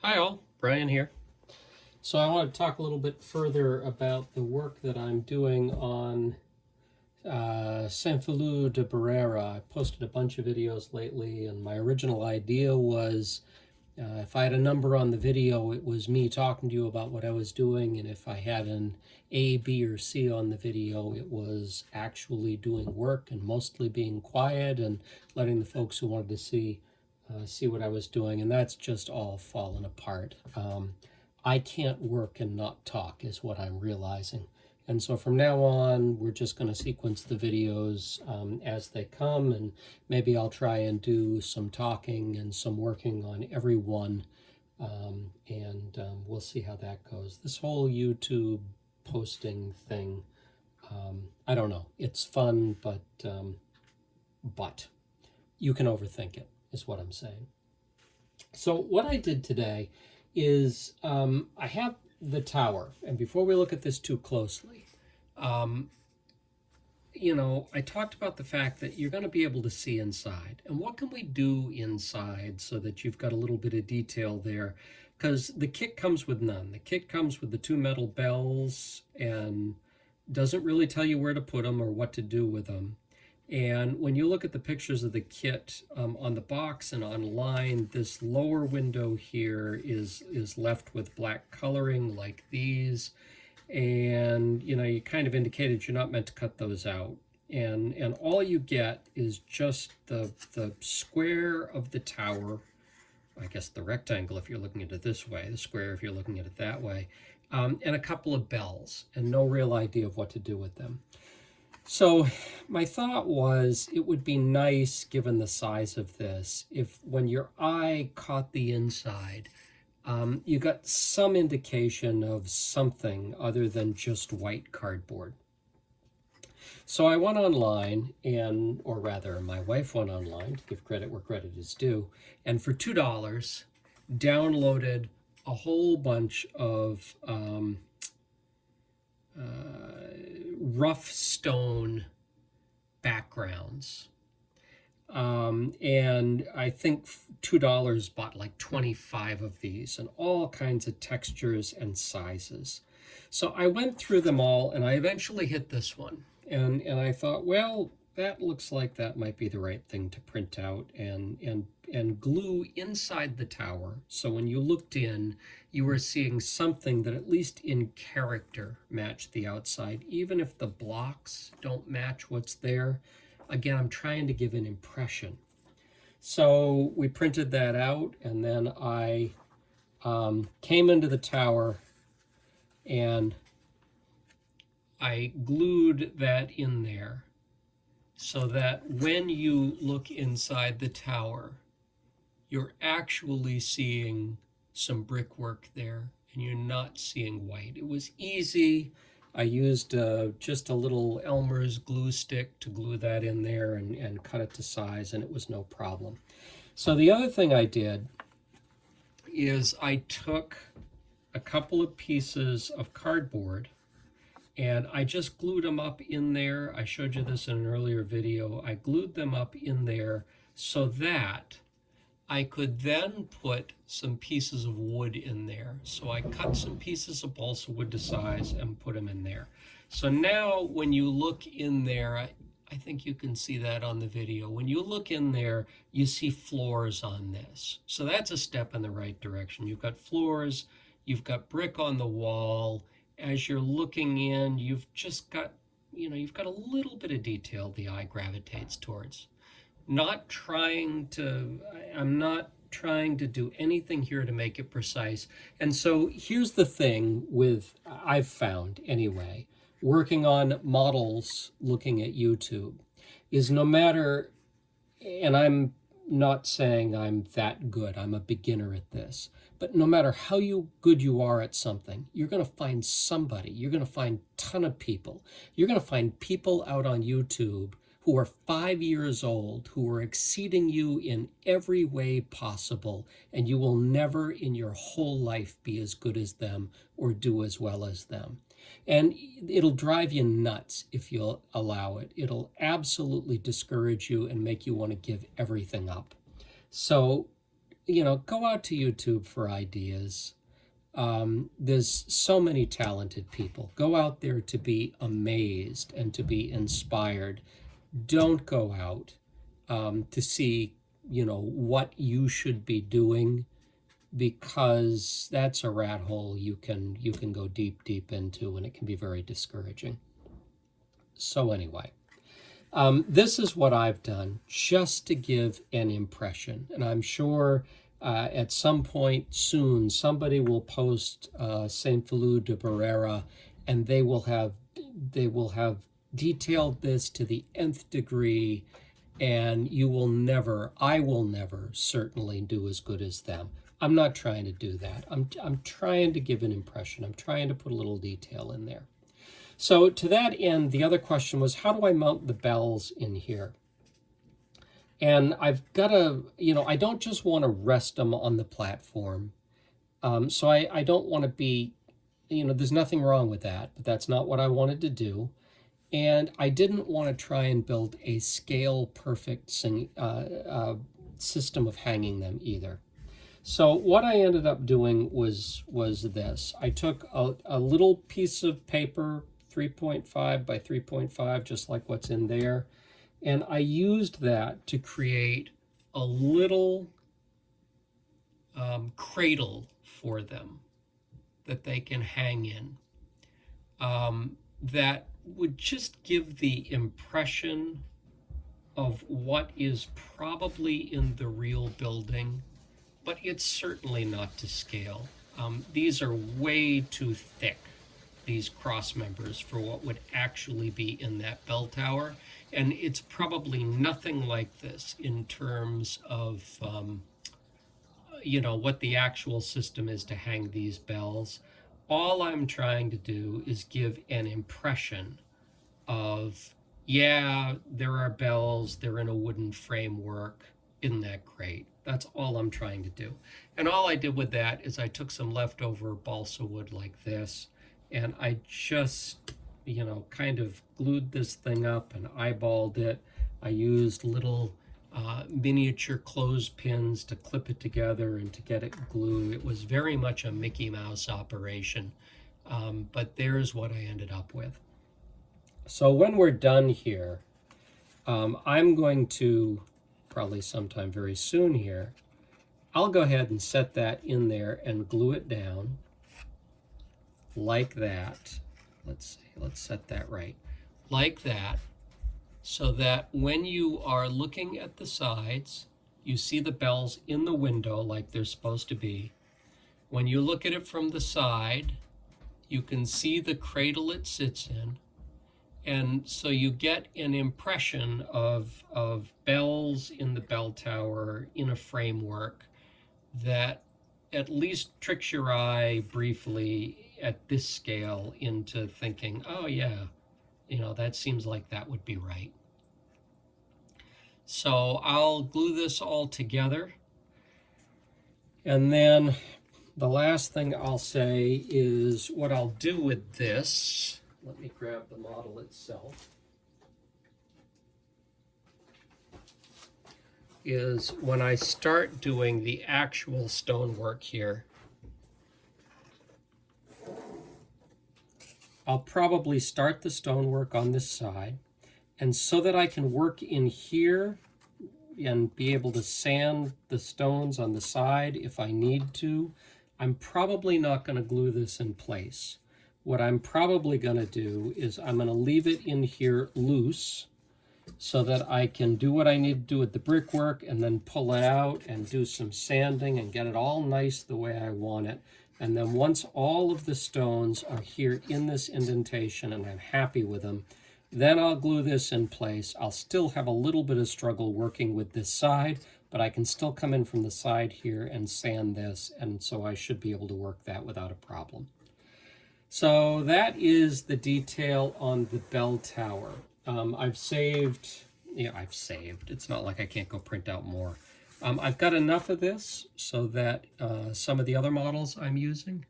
Hi all, Brian here. So I want to talk a little bit further about the work that I'm doing on Feliu de Barruera. I posted a bunch of videos lately, and my original idea was if I had a number on the video, it was me talking to you about what I was doing, and if I had an A, B, or C on the video, it was actually doing work and mostly being quiet and letting the folks who wanted to see what I was doing, and that's just all fallen apart. I can't work and not talk is what I'm realizing. And so from now on, we're just going to sequence the videos as they come, and maybe I'll try and do some talking and some working on every one, and we'll see how that goes. This whole YouTube posting thing, I don't know. It's fun, but you can overthink it, is what I'm saying. So what I did today is I have the tower, and before we look at this too closely, I talked about the fact that you're going to be able to see inside. And what can we do inside so that you've got a little bit of detail there? Because the kit comes with none. The kit comes with the two metal bells and doesn't really tell you where to put them or what to do with them. And when you look at the pictures of the kit on the box and online, this lower window here is left with black coloring like these. And, you kind of indicated you're not meant to cut those out. And all you get is just the square of the tower, I guess the rectangle if you're looking at it this way, the square if you're looking at it that way, and a couple of bells, and no real idea of what to do with them. So my thought was it would be nice, given the size of this, if when your eye caught the inside, you got some indication of something other than just white cardboard. So I went online, or rather my wife went online, to give credit where credit is due, and for $2 downloaded a whole bunch of rough stone backgrounds. And I think $2 bought like 25 of these and all kinds of textures and sizes. So I went through them all and I eventually hit this one. And I thought, well, that looks like that might be the right thing to print out and glue inside the tower. So when you looked in, you were seeing something that at least in character matched the outside, even if the blocks don't match what's there. Again, I'm trying to give an impression. So we printed that out, and then I came into the tower and I glued that in there so that when you look inside the tower, you're actually seeing some brickwork there and you're not seeing white. It was easy. I used just a little Elmer's glue stick to glue that in there and cut it to size, and it was no problem. So the other thing I did is I took a couple of pieces of cardboard and I just glued them up in there. I showed you this in an earlier video. I glued them up in there so that I could then put some pieces of wood in there. So I cut some pieces of balsa wood to size and put them in there. So now when you look in there, I think you can see that on the video. When you look in there, you see floors on this. So that's a step in the right direction. You've got floors, you've got brick on the wall. As you're looking in, you've just got, you've got a little bit of detail the eye gravitates towards. I'm not trying to do anything here to make it precise. And so here's the thing I've found anyway, working on models, looking at YouTube, is no matter, and I'm not saying I'm that good, I'm a beginner at this, but no matter how good you are at something, you're going to find somebody, you're going to find a ton of people. You're going to find people out on YouTube who are 5 years old, who are exceeding you in every way possible, and you will never in your whole life be as good as them or do as well as them. And it'll drive you nuts if you'll allow it. It'll absolutely discourage you and make you want to give everything up. So go out to YouTube for ideas. There's so many talented people. Go out there to be amazed and to be inspired. Don't go out to see, what you should be doing, because that's a rat hole you can go deep into, and it can be very discouraging. So anyway, this is what I've done just to give an impression, and I'm sure at some point soon somebody will post Saint Feliu de Barruera, and they will have detailed this to the nth degree, and I will never certainly do as good as them. I'm not trying to do that. I'm trying to give an impression. I'm trying to put a little detail in there. So to that end, the other question was, how do I mount the bells in here? And I've got to, I don't just want to rest them on the platform. So I don't want to be, there's nothing wrong with that, but that's not what I wanted to do. And I didn't want to try and build a scale perfect system of hanging them either. So what I ended up doing was this. I took a little piece of paper, 3.5 by 3.5, just like what's in there, and I used that to create a little cradle for them that they can hang in, that would just give the impression of what is probably in the real building, but it's certainly not to scale. These are way too thick, these cross members, for what would actually be in that bell tower. And it's probably nothing like this in terms of, what the actual system is to hang these bells. All I'm trying to do is give an impression of, yeah, there are bells, they're in a wooden framework. Isn't that great? That's all I'm trying to do. And all I did with that is I took some leftover balsa wood like this, and I just, kind of glued this thing up and eyeballed it. I used little miniature clothespins to clip it together and to get it glue. It was very much a Mickey Mouse operation, but there's what I ended up with. So when we're done here, I'm going to, probably sometime very soon here, I'll go ahead and set that in there and glue it down like that. Let's set that right. Like that, so that when you are looking at the sides, you see the bells in the window like they're supposed to be. When you look at it from the side, you can see the cradle it sits in. And so you get an impression of bells in the bell tower in a framework that at least tricks your eye briefly at this scale into thinking, oh yeah, that seems like that would be right. So I'll glue this all together. And then the last thing I'll say is what I'll do with this. Let me grab the model itself. Is when I start doing the actual stonework here, I'll probably start the stonework on this side, and so that I can work in here and be able to sand the stones on the side if I need to, I'm probably not going to glue this in place. What I'm probably going to do is I'm going to leave it in here loose so that I can do what I need to do with the brickwork and then pull it out and do some sanding and get it all nice the way I want it. And then once all of the stones are here in this indentation and I'm happy with them, then I'll glue this in place. I'll still have a little bit of struggle working with this side, but I can still come in from the side here and sand this, and so I should be able to work that without a problem. So that is the detail on the bell tower. I've saved. It's not like I can't go print out more. I've got enough of this so that some of the other models I'm using,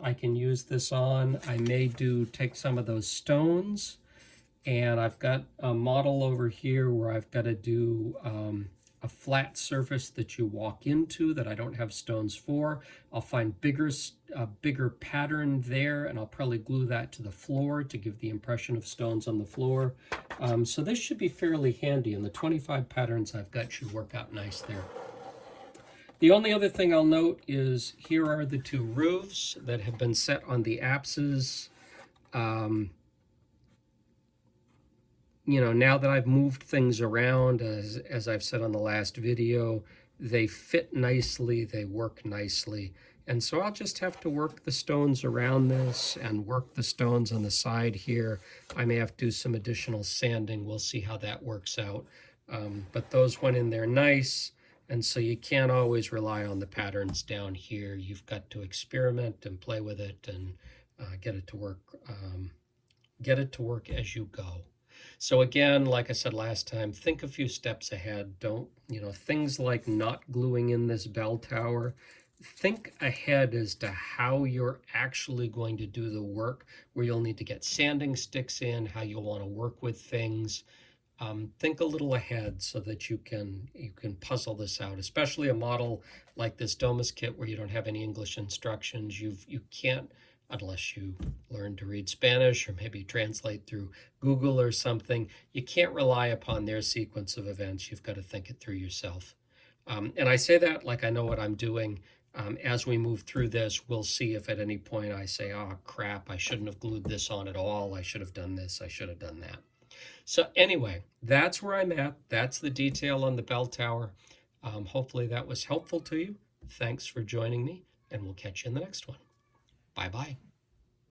I can use this on. I may take some of those stones, and I've got a model over here where I've got to do a flat surface that you walk into that I don't have stones for. I'll find bigger pattern there, and I'll probably glue that to the floor to give the impression of stones on the floor. So this should be fairly handy, and the 25 patterns I've got should work out nice there. The only other thing I'll note is here are the two roofs that have been set on the apses. Now that I've moved things around, as I've said on the last video, they fit nicely, they work nicely. And so I'll just have to work the stones around this and work the stones on the side here. I may have to do some additional sanding. We'll see how that works out. But those went in there nice. And so you can't always rely on the patterns down here. You've got to experiment and play with it and get it to work. Get it to work as you go. So again, like I said last time, think a few steps ahead. Don't, things like not gluing in this bell tower. Think ahead as to how you're actually going to do the work, where you'll need to get sanding sticks in, how you'll want to work with things. Think a little ahead so that you can puzzle this out, especially a model like this Domus kit where you don't have any English instructions. You can't, unless you learn to read Spanish or maybe translate through Google or something, you can't rely upon their sequence of events. You've got to think it through yourself. And I say that like I know what I'm doing. As we move through this, we'll see if at any point I say, oh crap, I shouldn't have glued this on at all. I should have done this. I should have done that. So anyway, that's where I'm at. That's the detail on the bell tower. Hopefully that was helpful to you. Thanks for joining me, and we'll catch you in the next one. Bye-bye.